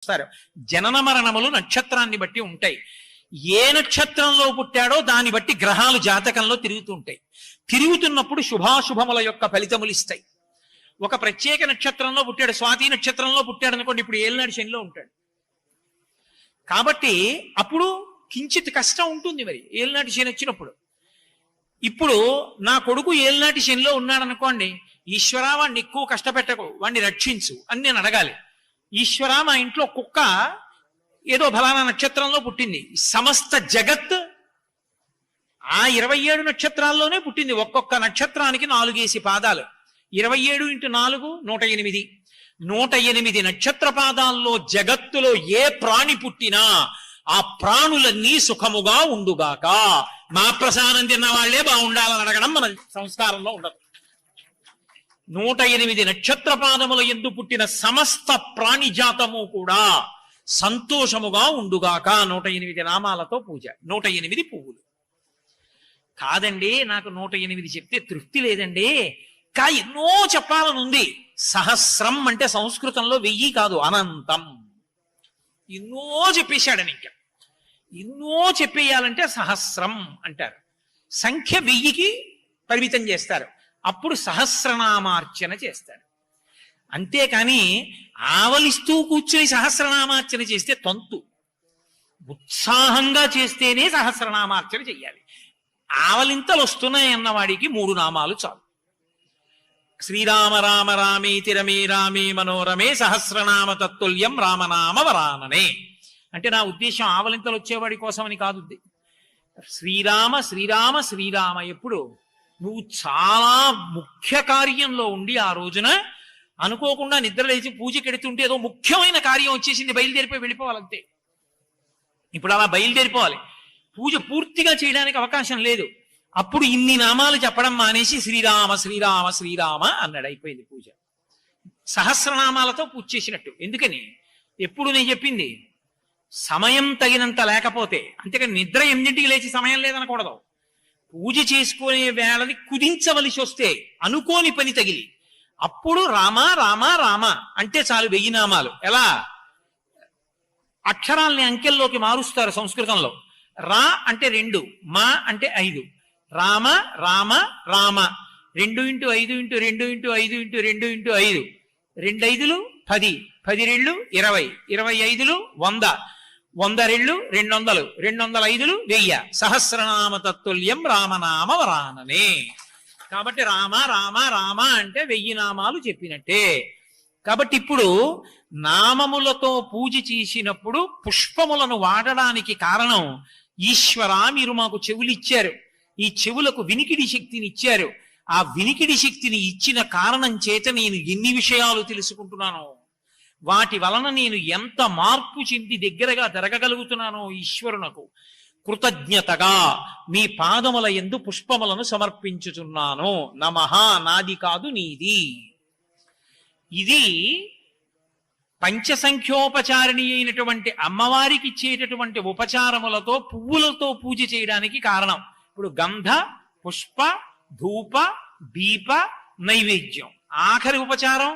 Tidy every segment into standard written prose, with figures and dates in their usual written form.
వస్తారు. జనన మరణములు నక్షత్రాన్ని బట్టి ఉంటాయి. ఏ నక్షత్రంలో పుట్టాడో దాన్ని బట్టి గ్రహాలు జాతకంలో తిరుగుతూ ఉంటాయి. తిరుగుతున్నప్పుడు శుభాశుభముల యొక్క ఫలితములు ఇస్తాయి. ఒక ప్రత్యేక నక్షత్రంలో పుట్టాడు, స్వాతి నక్షత్రంలో పుట్టాడు అనుకోండి, ఇప్పుడు ఏలినాడు శనిలో ఉంటాడు. కాబట్టి అప్పుడు కించిత్ కష్టం ఉంటుంది. మరి ఏలినాటి శని వచ్చినప్పుడు, ఇప్పుడు నా కొడుకు ఏలినాటి శనిలో ఉన్నాడు అనుకోండి, ఈశ్వరా వాడిని ఎక్కువ కష్టపెట్టకు, వాడిని రక్షించు అని నేను అడగాలి. ఈశ్వరా మా ఇంట్లో కుక్క ఏదో ఫలానా నక్షత్రంలో పుట్టింది, సమస్త జగత్ ఆ 27 నక్షత్రాల్లోనే పుట్టింది. ఒక్కొక్క నక్షత్రానికి 4 పాదాలు, 27 × 4 108. 108 నక్షత్ర పాదాల్లో జగత్తులో ఏ ప్రాణి పుట్టినా ఆ ప్రాణులన్నీ సుఖముగా ఉండుగాక. మా ప్రసాదం తిన్న వాళ్లే బాగుండాలని అడగడం మన సంస్కారంలో ఉండదు. 108 నక్షత్ర పాదముల యందు పుట్టిన సమస్త ప్రాణిజాతము కూడా సంతోషముగా ఉండుగాక. 108 నామాలతో పూజ, 108 పువ్వులు. కాదండి నాకు 108 చెప్తే తృప్తి లేదండి, ఎన్నో చెప్పాలనుంది. సహస్రం అంటే సంస్కృతంలో 1000 కాదు, అనంతం. ఎన్నో చెప్పేశాడని, ఇంకా ఎన్నో చెప్పేయాలంటే సహస్రం అంటారు. సంఖ్య 1000కి పరిమితం చేస్తారు, అప్పుడు సహస్రనామార్చన చేస్తారు. అంతేకాని ఆవలిస్తూ కూర్చుని సహస్రనామార్చన చేస్తే తంతు. ఉత్సాహంగా చేస్తేనే సహస్రనామార్చన చెయ్యాలి. ఆవలింతలు వస్తున్నాయన్న వాడికి 3 నామాలు చాలు. శ్రీరామ రామ రామేతి రమే రామే మనోరమే సహస్రనామ తత్తుల్యం రామనామ వరాననే. అంటే నా ఉద్దేశం ఆవలింతలు వచ్చేవాడి కోసమని కాదు. శ్రీరామ శ్రీరామ శ్రీరామ. ఎప్పుడు నువ్వు చాలా ముఖ్య కార్యంలో ఉండి ఆ రోజున అనుకోకుండా నిద్ర లేచి పూజకెడుతుంటే ఏదో ముఖ్యమైన కార్యం వచ్చేసింది, బయలుదేరిపోయి వెళ్ళిపోవాలంతే. ఇప్పుడు అలా బయలుదేరిపోవాలి, పూజ పూర్తిగా చేయడానికి అవకాశం లేదు. అప్పుడు ఇన్ని నామాలు చెప్పడం మానేసి శ్రీరామ శ్రీరామ శ్రీరామ అన్నాడు, అయిపోయింది పూజ. సహస్రనామాలతో పూజ చేసినట్టు. ఎందుకని? ఎప్పుడు నేను చెప్పింది సమయం తగినంత లేకపోతే, అంతేకాని నిద్ర 8ంటికి లేచి సమయం లేదనకూడదు. పూజ చేసుకునే వేళని కుదించవలసి వస్తే, అనుకోని పని తగిలి, అప్పుడు రామ రామ రామ అంటే చాలు 1000 నామాలు. ఎలా? అక్షరాల్ని అంకెల్లోకి మారుస్తారు సంస్కృతంలో. రా అంటే 2, మా అంటే 5. రామ రామ రామ 2 × 5 × 2 × 5 × 2 × 5. 2 5 10, 10 2 20, 25 100, 100 2 200, 205 1000. సహస్రనామ తత్తుల్యం రామనామ వరాననే. కాబట్టి రామ రామ రామ అంటే 1000 నామాలు చెప్పినట్టే. కాబట్టి ఇప్పుడు నామములతో పూజ చేసినప్పుడు పుష్పములను వాడడానికి కారణం, ఈశ్వరా మీరు మాకు చెవులు ఇచ్చారు, ఈ చెవులకు వినికిడి శక్తిని ఇచ్చారు. ఆ వినికిడి శక్తిని ఇచ్చిన కారణం చేత నేను ఎన్ని విషయాలు తెలుసుకుంటున్నానో, వాటి వలన నేను ఎంత మార్పు చెంది దగ్గరగా జరగగలుగుతున్నానో ఈశ్వరునకు కృతజ్ఞతగా మీ పాదముల యందు పుష్పములను సమర్పించుచున్నాను. నమః, నాది కాదు నీది. ఇది పంచసంఖ్యోపచారిణి అయినటువంటి అమ్మవారికి ఇచ్చేటటువంటి ఉపచారములతో పువ్వులతో పూజ చేయడానికి కారణం. ఇప్పుడు గంధ పుష్ప ధూప దీప నైవేద్యం. ఆఖరి ఉపచారం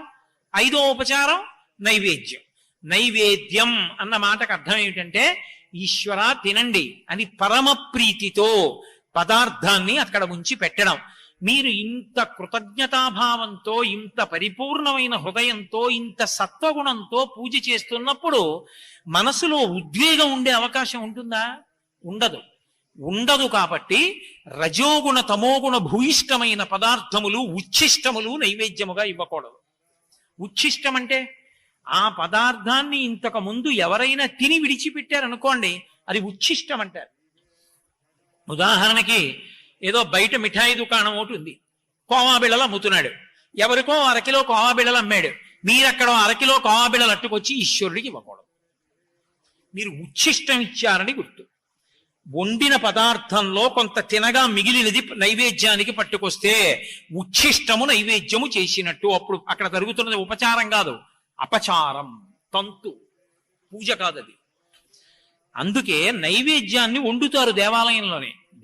5వ ఉపచారం నైవేద్యం. నైవేద్యం అన్న మాటకు అర్థం ఏమిటంటే, ఈశ్వర తినండి అని పరమ ప్రీతితో పదార్థాన్ని అక్కడ ఉంచి పెట్టడం. మీరు ఇంత కృతజ్ఞతాభావంతో, ఇంత పరిపూర్ణమైన హృదయంతో, ఇంత సత్వగుణంతో పూజ చేస్తున్నప్పుడు మనసులో ఉద్వేగం ఉండే అవకాశం ఉంటుందా? ఉండదు. కాబట్టి రజోగుణ తమోగుణ భూయిష్టమైన పదార్థములు, ఉచ్ఛిష్టములు నైవేద్యముగా ఇవ్వకూడదు. ఉచ్ఛిష్టం అంటే ఆ పదార్థాన్ని ఇంతకు ముందు ఎవరైనా తిని విడిచిపెట్టారనుకోండి, అది ఉచ్ఛిష్టం అంటారు. ఉదాహరణకి ఏదో బయట మిఠాయి దుకాణం ఒకటి ఉంది, కోవా బిళ్ళలు అమ్ముతున్నాడు. ఎవరికో 1/2 కిలో కోవా బిళ్ళలు అమ్మాడు. మీరక్కడ 1/2 కిలో కోవా బిళ్ళలు అట్టుకొచ్చి ఈశ్వరుడికి ఇవ్వకూడదు. మీరు ఉచ్ఛిష్టం ఇచ్చారని గుర్తు. వండిన పదార్థంలో కొంత తినగా మిగిలినది నైవేద్యానికి పట్టుకొస్తే ఉచ్ఛిష్టము నైవేద్యము చేసినట్టు. అప్పుడు అక్కడ జరుగుతున్నది ఉపచారం కాదు, అపచారం, తంతు, పూజ కాదది. అందుకే నైవేద్యాన్ని వండుతారు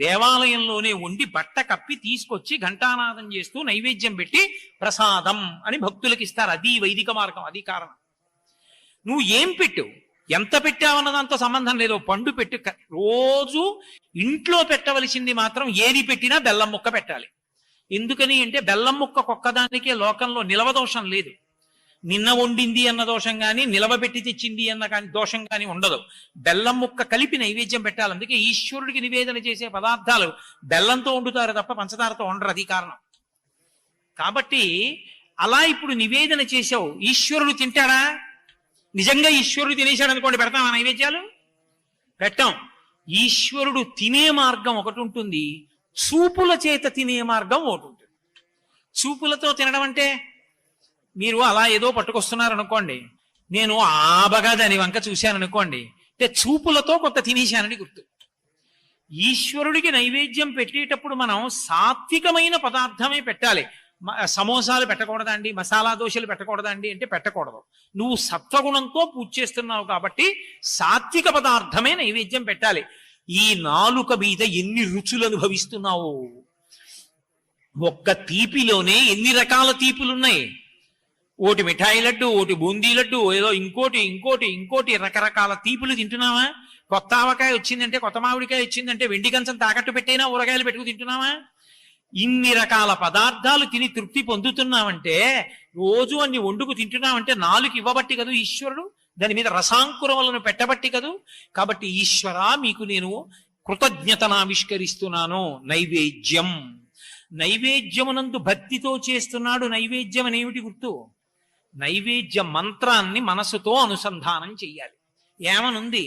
దేవాలయంలోనే వండి బట్ట కప్పి తీసుకొచ్చి ఘంటానాదం చేస్తూ నైవేద్యం పెట్టి ప్రసాదం అని భక్తులకు ఇస్తారు. అది వైదిక మార్గం, అది కారణం. నువ్వు ఏం పెట్టు, ఎంత పెట్టావన్నదంత సంబంధం లేదు, పండు పెట్టు. రోజు ఇంట్లో పెట్టవలసింది మాత్రం ఏది పెట్టినా బెల్లం ముక్క పెట్టాలి. ఎందుకని అంటే బెల్లం ముక్క ఒక్కదానికే లోకంలో నిలవదోషం లేదు. నిన్న వండింది అన్న దోషం కానీ నిలవబెట్టి తెచ్చింది అన్న కానీ దోషం కానీ ఉండదు. బెల్లం ముక్క కలిపి నైవేద్యం పెట్టాలి. అందుకే ఈశ్వరుడికి నివేదన చేసే పదార్థాలు బెల్లంతో వండుతారు తప్ప పంచదారతో వండరు, అది కారణం. కాబట్టి అలా ఇప్పుడు నివేదన చేసావు, ఈశ్వరుడు తింటాడా? నిజంగా ఈశ్వరుడు తినేశాడు అనుకోండి, పెడతామా నైవేద్యాలు? పెట్టాం. ఈశ్వరుడు తినే మార్గం ఒకటి ఉంటుంది, చూపుల చేత తినే మార్గం ఒకటి ఉంటుంది. చూపులతో తినడం అంటే మీరు అలా ఏదో పట్టుకొస్తున్నారు అనుకోండి, నేను ఆబగా దాని వంక చూశాను అనుకోండి, అంటే చూపులతో కొంత తినేశానని గుర్తు. ఈశ్వరుడికి నైవేద్యం పెట్టేటప్పుడు మనం సాత్వికమైన పదార్థమే పెట్టాలి. సమోసాలు పెట్టకూడదండి, మసాలా దోశలు పెట్టకూడదండి అంటే పెట్టకూడదు. నువ్వు సత్వగుణంతో పూజ చేస్తున్నావు కాబట్టి సాత్విక పదార్థమే నైవేద్యం పెట్టాలి. ఈ నాలుక మీద ఎన్ని రుచులు అనుభవిస్తున్నావు! ఒక్క తీపిలోనే ఎన్ని రకాల తీపులున్నాయి. ఓటి మిఠాయి లడ్డు, ఓటి బూందీ లడ్డు, ఏదో ఇంకోటి ఇంకోటి ఇంకోటి రకరకాల తీపులు తింటున్నావా? కొత్త ఆవకాయ వచ్చిందంటే, కొత్త మామిడికాయ వచ్చిందంటే వెండి కంచం తాకట్టు పెట్టైనా ఊరగాయలు పెట్టుకు తింటున్నావా? ఇన్ని రకాల పదార్థాలు తిని తృప్తి పొందుతున్నావంటే, రోజు అన్ని వండుకు తింటున్నావంటే నాలుగు ఇవ్వబట్టి కదూ ఈశ్వరుడు, దాని మీద రసాంకురములను పెట్టబట్టి కదూ. కాబట్టి ఈశ్వర మీకు నేను కృతజ్ఞతనావిష్కరిస్తున్నాను. నైవేద్యం, నైవేద్యమునందు భక్తితో చేస్తున్నాడు. నైవేద్యం అనేమిటి గుర్తు? నైవేద్య మంత్రాన్ని మనసుతో అనుసంధానం చెయ్యాలి. ఏమనుంది?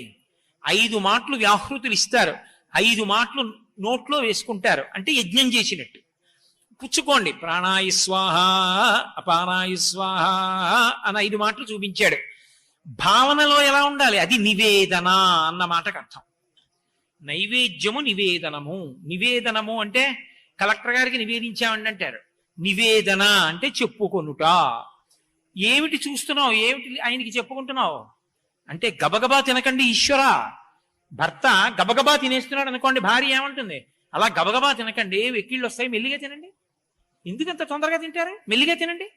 5 మాటలు వ్యాహృతులు ఇస్తారు, 5 మాటలు నోట్లో వేసుకుంటారు, అంటే యజ్ఞం చేసినట్టు. పుచ్చుకోండి, ప్రాణాయ స్వాహ, అపానాయ స్వాహ అని 5 మాటలు చూపించాడు. భావనలో ఎలా ఉండాలి? అది నివేదన అన్న మాటకు అర్థం. నైవేద్యము నివేదనము. నివేదనము అంటే కలెక్టర్ గారికి నివేదించామండి అంటారు. నివేదన అంటే చెప్పుకొనుట. ఏమిటి చూస్తున్నావు, ఏమిటి ఆయనకి చెప్పుకుంటున్నావు అంటే, గబగబా తినకండి ఈశ్వరా. భర్త గబగబా తినేస్తున్నాడు అనుకోండి, భార్య ఏమంటుంది? అలా గబగబా తినకండి, వెక్కిళ్ళు వస్తాయి, మెల్లిగా తినండి. ఎందుకంత తొందరగా తింటారు? మెల్లిగా తినండి,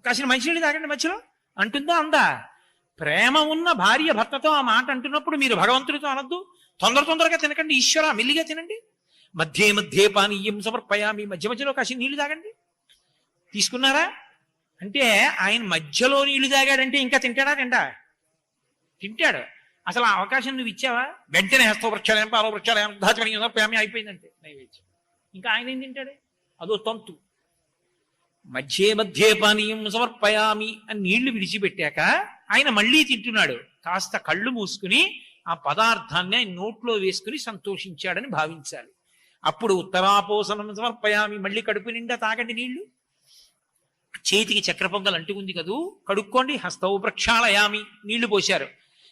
కాసిన మంచినీళ్ళు తాగండి మధ్యలో అంటుందా? అందా? ప్రేమ ఉన్న భార్య భర్తతో ఆ మాట అంటున్నప్పుడు మీరు భగవంతుడితో అనొద్దు, తొందరగా తినకండి ఈశ్వరా, మెల్లిగా తినండి. మధ్యే మధ్యే పానీయం సమర్పయామి, మధ్య మధ్యలో కాసిన నీళ్లు తాగండి. తీసుకున్నారా? అంటే ఆయన మధ్యలో నీళ్లు తాగాడంటే ఇంకా తింటాడా? తింటాడు. అసలు ఆ అవకాశం నువ్వు ఇచ్చావా? వెంటనే హస్త వృక్షాలయం, పాల వృక్షాలయం, దాచమని అయిపోయిందంటే నైవేద్యం. ఇంకా ఆయన ఏం తింటాడు? అదో తంతు. మధ్యే మధ్యే పానీయం సమర్పయామి అని నీళ్లు విడిచిపెట్టాక ఆయన మళ్ళీ తింటున్నాడు. కాస్త కళ్ళు మూసుకుని ఆ పదార్థాన్ని ఆయన నోట్లో వేసుకుని సంతోషించాడని భావించాలి. అప్పుడు ఉత్తరాపోసనం సమర్పయామి, మళ్ళీ కడుపు నిండా తాగండి నీళ్లు. చేతికి చక్ర పొంగల్ అంటుకుంది కదూ, కడుక్కోండి. హస్తౌ ప్రక్షాళయామి, నీళ్లు పోశారు.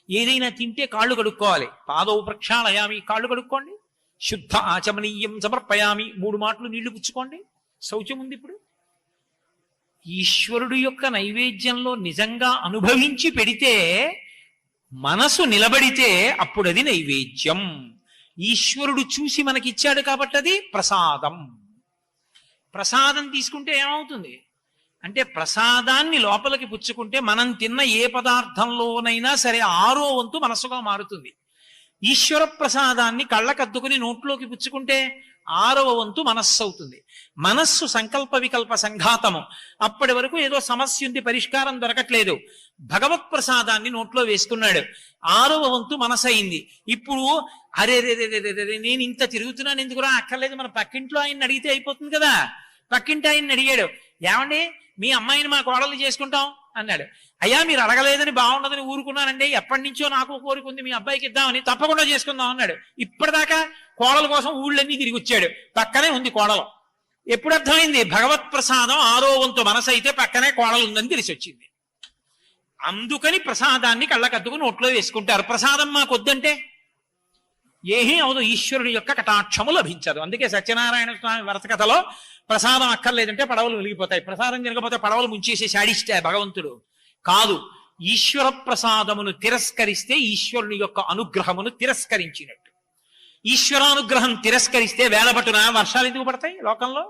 ఏదైనా తింటే కాళ్ళు కడుక్కోవాలి. పాదౌ ప్రక్షాళయామి, కాళ్ళు కడుక్కోండి. శుద్ధ ఆచమనీయం సమర్పయామి, 3 మాటలు నీళ్లు పుచ్చుకోండి. శౌచం ఉంది. ఇప్పుడు ఈశ్వరుడు యొక్క నైవేద్యంలో నిజంగా అనుభవించి పెడితే, మనసు నిలబడితే అప్పుడు అది నైవేద్యం. ఈశ్వరుడు చూసి మనకిచ్చాడు కాబట్టి అది ప్రసాదం. ప్రసాదం తీసుకుంటే ఏమవుతుంది అంటే, ప్రసాదాన్ని లోపలికి పుచ్చుకుంటే మనం తిన్న ఏ పదార్థంలోనైనా సరే 6వ వంతు మనస్సుగా మారుతుంది. ఈశ్వర ప్రసాదాన్ని కళ్ళకద్దుకుని నోట్లోకి పుచ్చుకుంటే 6వ వంతు మనస్సు అవుతుంది. మనస్సు సంకల్ప వికల్ప సంఘాతము. అప్పటి వరకు ఏదో సమస్య ఉంది, పరిష్కారం దొరకట్లేదు. భగవత్ ప్రసాదాన్ని నోట్లో వేసుకున్నాడు, 6వ వంతు మనసు అయింది. ఇప్పుడు అరే నేను ఇంత తిరుగుతున్నాను ఎందుకురా? అక్కర్లేదు, మన పక్కింట్లో ఆయన్ని అడిగితే అయిపోతుంది కదా. పక్కింటి ఆయన్ని అడిగాడు, ఏమండి మీ అమ్మాయిని మా కోడలు చేసుకుంటాం అన్నాడు. అయ్యా మీరు అడగలేదని బాగుండదని ఊరుకున్నానండి, ఎప్పటి నుంచో నాకు కోరిక ఉంది మీ అబ్బాయికి ఇద్దామని, తప్పకుండా చేసుకుందాం అన్నాడు. ఇప్పటిదాకా కోడల కోసం ఊళ్ళన్నీ తిరిగి వచ్చాడు, పక్కనే ఉంది కోడలు. ఎప్పుడు అర్థమైంది? భగవత్ ప్రసాదం 6వ వంతు మనసు అయితే పక్కనే కోడలు ఉందని తెలిసి వచ్చింది. అందుకని ప్రసాదాన్ని కళ్ళకద్దుకు నోట్లో వేసుకుంటారు. ప్రసాదం మాకు వద్దంటే ఏమీ అవదు, ఈశ్వరుడి యొక్క కటాక్షము లభించదు. అందుకే సత్యనారాయణ స్వామి వరస కథలో ప్రసాదం అక్కర్లేదంటే పడవలు వెలిగిపోతాయి, ప్రసాదం జరగకపోతే పడవలు ముంచేసి శాడిస్తే భగవంతుడు కాదు. ఈశ్వర ప్రసాదమును తిరస్కరిస్తే ఈశ్వరుని యొక్క అనుగ్రహమును తిరస్కరించినట్టు. ఈశ్వరానుగ్రహం తిరస్కరిస్తే వేలబట్టున వర్షాలు ఎందుకు పడతాయి లోకంలో?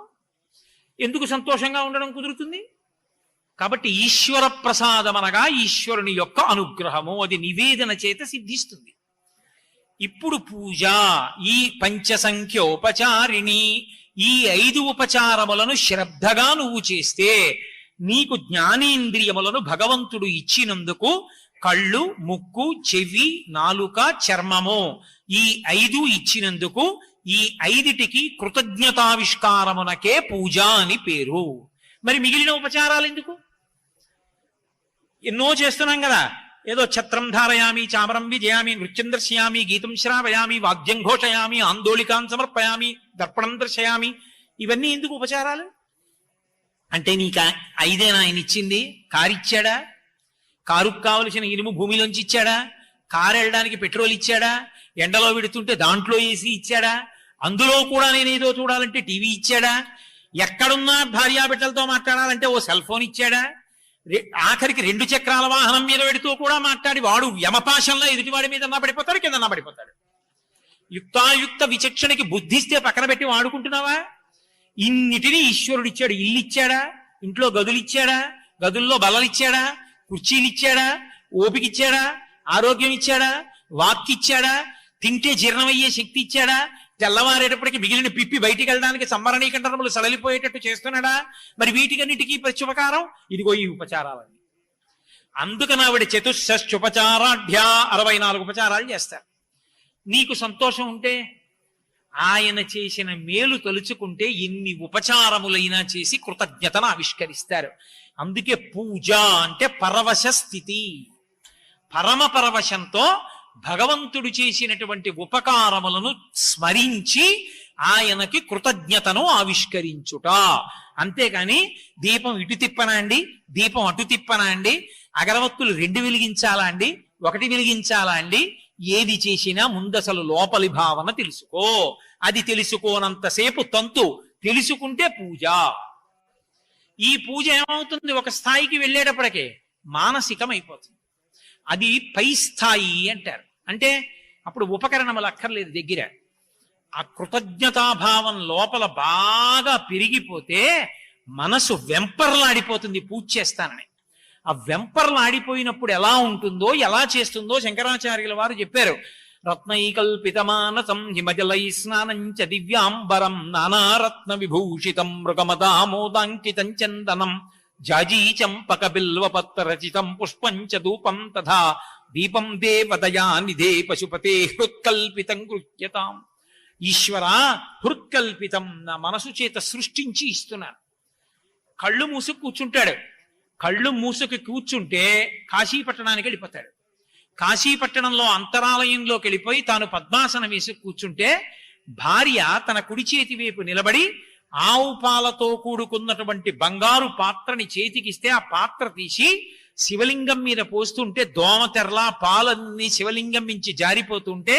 ఎందుకు సంతోషంగా ఉండడం కుదురుతుంది? కాబట్టి ఈశ్వర ప్రసాదం అనగా ఈశ్వరుని యొక్క అనుగ్రహము, అది నివేదన చేత సిద్ధిస్తుంది. ఇప్పుడు పూజ ఈ పంచసంఖ్యోపచారిణి, ఈ 5 ఉపచారములను శ్రద్ధగా నువ్వు చేస్తే నీకు జ్ఞానేంద్రియములను భగవంతుడు ఇచ్చినందుకు కళ్ళు, ముక్కు, చెవి, నాలుక, చర్మము ఈ 5 ఇచ్చినందుకు ఈ 5టికి కృతజ్ఞతావిష్కారమునకే పూజ అని పేరు. మరి మిగిలిన ఉపచారాలు ఎందుకు? ఎన్నో చేస్తున్నాం కదా, ఏదో ఛత్రం ధారయామి, చామరం విజయామి, నృత్యం దర్శయామి, గీతం శ్రావయామి, వాద్యం ఘోషయామి, ఆందోళికాన్ సమర్పయామి, దర్పణం దర్శయామి. ఇవన్నీ ఎందుకు ఉపచారాలు? అంటే నీకు 5 ఆయన ఇచ్చింది? కారిచ్చాడా? కారుకు కావలసిన ఇనుము భూమిలోంచి ఇచ్చాడా? కారు వెళ్ళడానికి పెట్రోల్ ఇచ్చాడా? ఎండలో విడుతుంటే దాంట్లో ఏసీ ఇచ్చాడా? అందులో కూడా నేనేదో చూడాలంటే టీవీ ఇచ్చాడా? ఎక్కడున్నా భార్యాబిడ్డలతో మాట్లాడాలంటే ఓ సెల్ ఫోన్ ఇచ్చాడా? ఆఖరికి 2 చక్రాల వాహనం మీద పెడుతూ కూడా మాట్లాడి వాడు యమపాశంలో ఎదుటివాడి మీద పడిపోతాడు, కింద పడిపోతాడు. యుక్తాయుక్త విచక్షణకి బుద్ధిస్తే పక్కన పెట్టి వాడుకుంటున్నావా? ఇన్నిటినీ ఈశ్వరుడు ఇచ్చాడు. ఇల్లు ఇచ్చాడా? ఇంట్లో గదులు ఇచ్చాడా? గదుల్లో బల్లలు ఇచ్చాడా? కుర్చీలు ఇచ్చాడా? ఓపిక ఇచ్చాడా? ఆరోగ్యం ఇచ్చాడా? వాక్ ఇచ్చాడా? తింటే జీర్ణమయ్యే శక్తి ఇచ్చాడా? తెల్లవారేటప్పటికి మిగిలిన పిప్పి బయటికి వెళ్ళడానికి సంవరణీకంఠనములు సడలిపోయేటట్టు చేస్తున్నాడా? మరి వీటికన్నిటికీ ప్రత్యుపకారం ఇదిగో ఈ ఉపచారాలన్నీ. అందుకని ఆవిడ చతుశ్చోపచారాఢ్య 64 ఉపచారాలు చేస్తారు. నీకు సంతోషం ఉంటే ఆయన చేసిన మేలు తలుచుకుంటే ఎన్ని ఉపచారములైనా చేసి కృతజ్ఞతను ఆవిష్కరిస్తారు. అందుకే పూజ అంటే పరవశ స్థితి. పరమ పరవశంతో భగవంతుడు చేసినటువంటి ఉపకారములను స్మరించి ఆయనకి కృతజ్ఞతను ఆవిష్కరించుట. అంతేకాని దీపం ఇటు తిప్పనా అండి, దీపం అటు తిప్పనా అండి, అగరవత్తులు 2 వెలిగించాలా అండి, 1 వెలిగించాలా అండి, ఏది చేసినా ముందసలు లోపలి భావన తెలుసుకో. అది తెలుసుకోనంతసేపు తంతు, తెలుసుకుంటే పూజ. ఈ పూజ ఏమవుతుంది? ఒక స్థాయికి వెళ్ళేటప్పటికే మానసికం అయిపోతుంది. అది పై స్థాయి అంటారు. అంటే అప్పుడు ఉపకరణములు అక్కర్లేదు దగ్గర. ఆ కృతజ్ఞతాభావం లోపల బాగా పెరిగిపోతే మనసు వెంపర్లాడిపోతుంది పూజ చేస్తానని. ఆ వెంపర్లాడిపోయినప్పుడు ఎలా ఉంటుందో, ఎలా చేస్తుందో శంకరాచార్యుల వారు చెప్పారు. రత్నైకల్పితమానసం హిమజలై స్నానంచ దివ్యాంబరం నానారత్న విభూషితం మృగమదామోదాంకితం చందనం జాజీ చంపక బిల్వపత్ర రచితం పుష్పంచ ధూపం తథా దీపం దేవదయా నిధే పశుపతే హృత్కల్పితం కృత్యతాం. ఈశ్వర, హృత్కల్పితం నా మనసు చేత సృష్టించి ఇస్తున్నాను. కళ్ళు మూసుకు కూర్చుంటాడు. కళ్ళు మూసుకు కూర్చుంటే కాశీపట్టణానికి వెళ్ళిపోతాడు. కాశీపట్టణంలో అంతరాలయంలోకి వెళ్ళిపోయి తాను పద్మాసనం వేసి కూర్చుంటే భార్య తన కుడి చేతి వైపు నిలబడి ఆవు పాలతో కూడుకున్నటువంటి బంగారు పాత్రని చేతికిస్తే ఆ పాత్ర తీసి శివలింగం మీద పోస్తుంటే దోమతెరలా పాలన్నీ శివలింగం నుంచి జారిపోతుంటే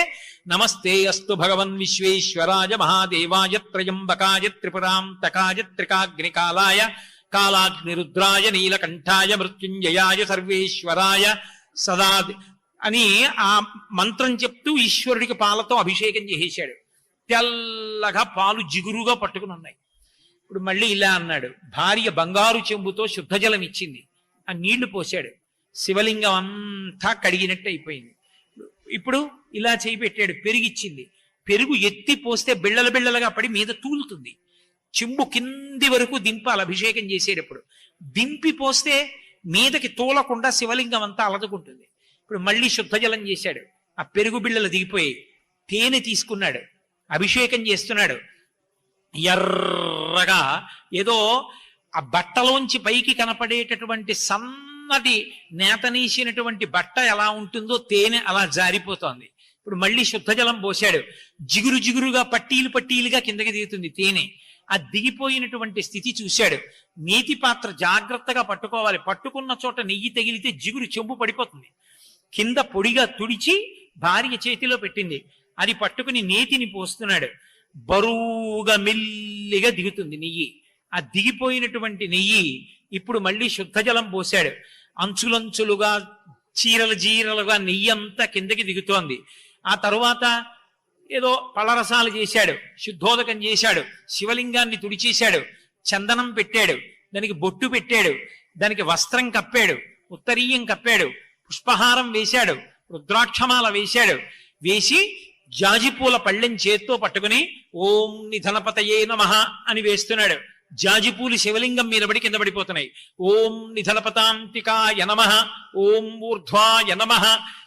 నమస్తే అస్తు భగవన్ విశ్వేశ్వరాయ మహాదేవాయ త్రయంబకాయ త్రిపురాంతకాయ త్రికాగ్నికాలాయ కాలాగ్నిరుద్రాయ నీలకంఠాయ మృత్యుంజయాయ సర్వేశ్వరాయ సదా అని ఆ మంత్రం చెప్తూ ఈశ్వరుడికి పాలతో అభిషేకం చేసేశాడు. తెల్లగా పాలు జిగురుగా పట్టుకుని ఉన్నాయి. ఇప్పుడు మళ్ళీ ఇలా అన్నాడు. భార్య బంగారు చెంబుతో శుద్ధ జలం ఇచ్చింది. ఆ నీళ్లు పోశాడు. శివలింగం అంతా కడిగినట్టు అయిపోయింది. ఇప్పుడు ఇలా చేయి పెట్టాడు. పెరుగిచ్చింది. పెరుగు ఎత్తి పోస్తే బిళ్ళలు బిళ్ళలుగా పడి మీద తూలుతుంది. చెంబు కింది వరకు దింపాలి అభిషేకం చేసేటప్పుడు. దింపి పోస్తే మీదకి తూలకుండా శివలింగం అంతా అలదుకుంటుంది. ఇప్పుడు మళ్ళీ శుద్ధ జలం చేశాడు. ఆ పెరుగు బిళ్ళలు దిగిపోయి తేనె తీసుకున్నాడు. అభిషేకం చేస్తున్నాడు. ఎర్రగా ఏదో ఆ బట్టలోంచి పైకి కనపడేటటువంటి సన్నటి నేతనీసినటువంటి బట్ట ఎలా ఉంటుందో తేనె అలా జారిపోతోంది. ఇప్పుడు మళ్ళీ శుద్ధ జలం పోశాడు. జిగురు జిగురుగా పట్టీలు పట్టీలుగా కిందకి దిగుతుంది తేనె. ఆ దిగిపోయినటువంటి స్థితి చూశాడు. నేతి పాత్ర జాగ్రత్తగా పట్టుకోవాలి. పట్టుకున్న చోట నెయ్యి తగిలితే జిగురు చెంబు పడిపోతుంది. కింద పొడిగా తుడిచి భార్య చేతిలో పెట్టింది. అది పట్టుకుని నేతిని పోస్తున్నాడు. బరువుగా మెల్లిగా దిగుతుంది నెయ్యి. ఆ దిగిపోయినటువంటి నెయ్యి ఇప్పుడు మళ్ళీ శుద్ధ జలం పోశాడు. అంచులంచులుగా చీరలుగా నెయ్యి అంతా కిందకి దిగుతోంది. ఆ తరువాత ఏదో పళ్ళరసాలు చేశాడు. శుద్ధోదకం చేశాడు. శివలింగాన్ని తుడిచేశాడు. చందనం పెట్టాడు. దానికి బొట్టు పెట్టాడు. దానికి వస్త్రం కప్పాడు, ఉత్తరీయం కప్పాడు, పుష్పహారం వేశాడు, రుద్రాక్షమాల వేశాడు. వేసి జాజిపూల పళ్ళెం చేత్తో పట్టుకుని ఓం నిధనపతయే నమః అని వేస్తున్నాడు. జాజిపూలు శివలింగం మీద పడి కింద పడిపోతున్నాయి. ఓం నిధనపతాంతికాయ నమః, ఓం ఊర్ధ్వాయ నమః.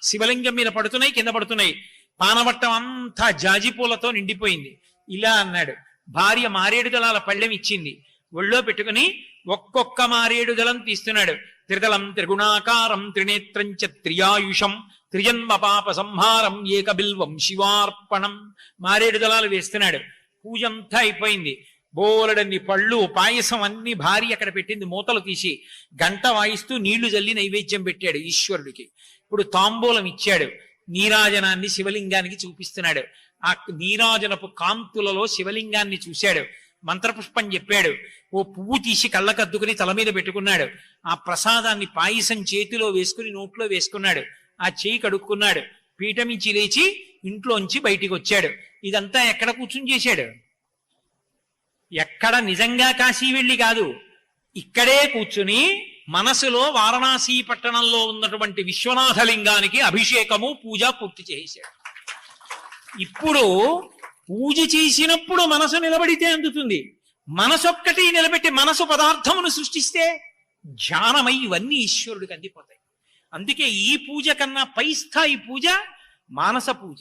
శివలింగం మీద పడుతున్నాయి, కింద పడుతున్నాయి. పానవట్టం అంతా జాజిపూలతో నిండిపోయింది. ఇలా అన్నాడు. భార్య మారేడు దళాల పళ్ళెం ఇచ్చింది, ఒళ్ళో పెట్టుకుని ఒక్కొక్క మారేడు దళం తీస్తున్నాడు. త్రిదళం త్రిగుణాకారం త్రినేత్రం చ త్రియాయుషం త్రిజన్మ పాప సంహారం ఏకబిల్వం శివార్పణం. మారేడు దళాలు వేస్తున్నాడు. పూజ అంతా అయిపోయింది. బోలెడన్ని పళ్ళు పాయసం అన్ని భార్య అక్కడ పెట్టింది. మూతలు తీసి గంట వాయిస్తూ నీళ్లు జల్లి నైవేద్యం పెట్టాడు ఈశ్వరుడికి. ఇప్పుడు తాంబూలం ఇచ్చాడు. నీరాజనాన్ని శివలింగానికి చూపిస్తున్నాడు. ఆ నీరాజనపు కాంతులలో శివలింగాన్ని చూశాడు. మంత్రపుష్పం చెప్పాడు. ఓ పువ్వు తీసి కళ్ళకద్దుకుని తల మీద పెట్టుకున్నాడు. ఆ ప్రసాదాన్ని పాయసం చేతిలో వేసుకుని నోట్లో వేసుకున్నాడు. ఆ చేయి కడుక్కున్నాడు. పీఠమించి లేచి ఇంట్లోంచి బయటికి వచ్చాడు. ఇదంతా ఎక్కడ కూర్చుని చేశాడు? ఎక్కడ నిజంగా కాశీ వెళ్ళి కాదు, ఇక్కడే కూర్చుని మనసులో వారణాసి పట్టణంలో ఉన్నటువంటి విశ్వనాథలింగానికి అభిషేకము పూజ పూర్తి చేశాడు. ఇప్పుడు పూజ చేసినప్పుడు మనసు నిలబడితే అందుతుంది. మనసొక్కటి నిలబెట్టి మనసు పదార్థమును సృష్టిస్తే ధ్యానమై ఇవన్నీ ఈశ్వరుడికి అందిపోతాయి. అందుకే ఈ పూజ కన్నా పై స్థాయి పూజ మానస పూజ.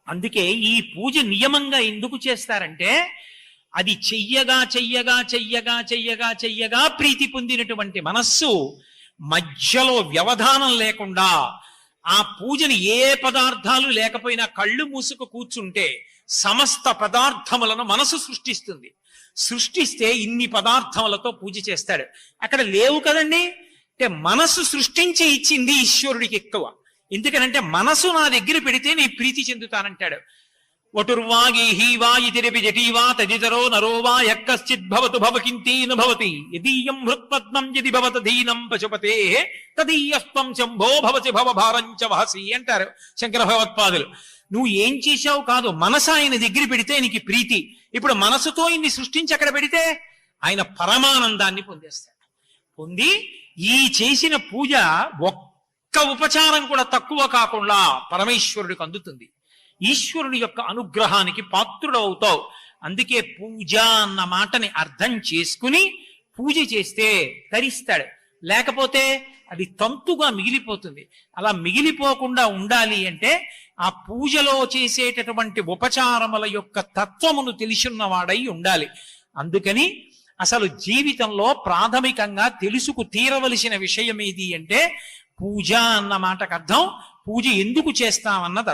అందుకే ఈ పూజ నియమంగా ఎందుకు చేస్తారంటే అది చెయ్యగా చెయ్యగా చెయ్యగా చెయ్యగా చెయ్యగా ప్రీతి పొందినటువంటి మనస్సు మధ్యలో వ్యవధానం లేకుండా ఆ పూజని ఏ పదార్థాలు లేకపోయినా కళ్ళు మూసుకు కూర్చుంటే సమస్త పదార్థములను మనసు సృష్టిస్తుంది. సృష్టిస్తే ఇన్ని పదార్థములతో పూజ చేస్తాడు. అక్కడ లేవు కదండి. అంటే మనసు సృష్టించి ఇచ్చింది ఈశ్వరుడికి ఎక్కువ. ఎందుకనంటే మనసు నా దగ్గర పెడితే నీ ప్రీతి చెందుతానంటాడు. వటుర్వాగీహీ వా ఇతిరపి జటీవా తదితరో నరో వా యక్కశ్చిద్ భవతు భవకింతేన భవతి యదీయం హృత్పద్మం యది భవత దీనం పశుపతే తదీయస్త్వం శంభో భవసి భవభారంచ వహసి అంటారు శంకర భగవత్పాదులు. నువ్వు ఏం చేశావు కాదు, మనసు ఆయన దగ్గర పెడితే నీకు ప్రీతి. ఇప్పుడు మనసుతో ఇన్ని సృష్టించి అక్కడ పెడితే ఆయన పరమానందాన్ని పొందేస్తాడు. పొంది ఈ చేసిన పూజ ఒక్క ఉపచారం కూడా తక్కువ కాకుండా పరమేశ్వరుడికి అందుతుంది. ఈశ్వరుని యొక్క అనుగ్రహానికి పాత్రుడవుతావు. అందుకే పూజ అన్న మాటని అర్థం చేసుకుని పూజ చేస్తే తరిస్తాడు. లేకపోతే అది తంతుగా మిగిలిపోతుంది. అలా మిగిలిపోకుండా ఉండాలి అంటే ఆ పూజలో చేసేటటువంటి ఉపచారముల యొక్క తత్వమును తెలిసిన్నవాడై ఉండాలి. అందుకని అసలు జీవితంలో ప్రాథమికంగా తెలుసుకు తీరవలసిన విషయం ఏది అంటే పూజ అన్న మాటకు అర్థం పూజ ఎందుకు చేస్తామన్నది.